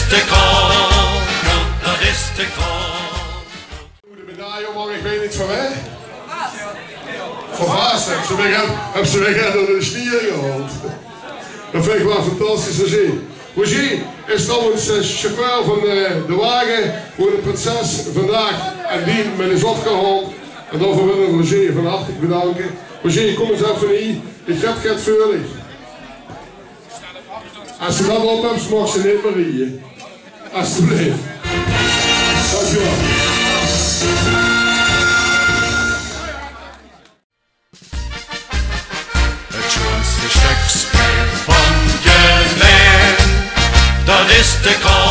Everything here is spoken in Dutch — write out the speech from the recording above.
de koning, dat is de koning. De medaille, man, ik weet niet van mij. Van Vaas, heb ze weg door de stier gehaald. Dat vind ik wel fantastisch te zien. Roger is trouwens chauffeur van de wagen voor de prinses vandaag en die met is opgehaald. En daarvoor willen we Roger van harte bedanken. Roger, kom eens even hier. Ik gaat voor je. Als je dat op hebt, mag ze niet meer rijden. Alsjeblieft. Dankjewel. Het schoonste stukspel van je leven, dat is de koning.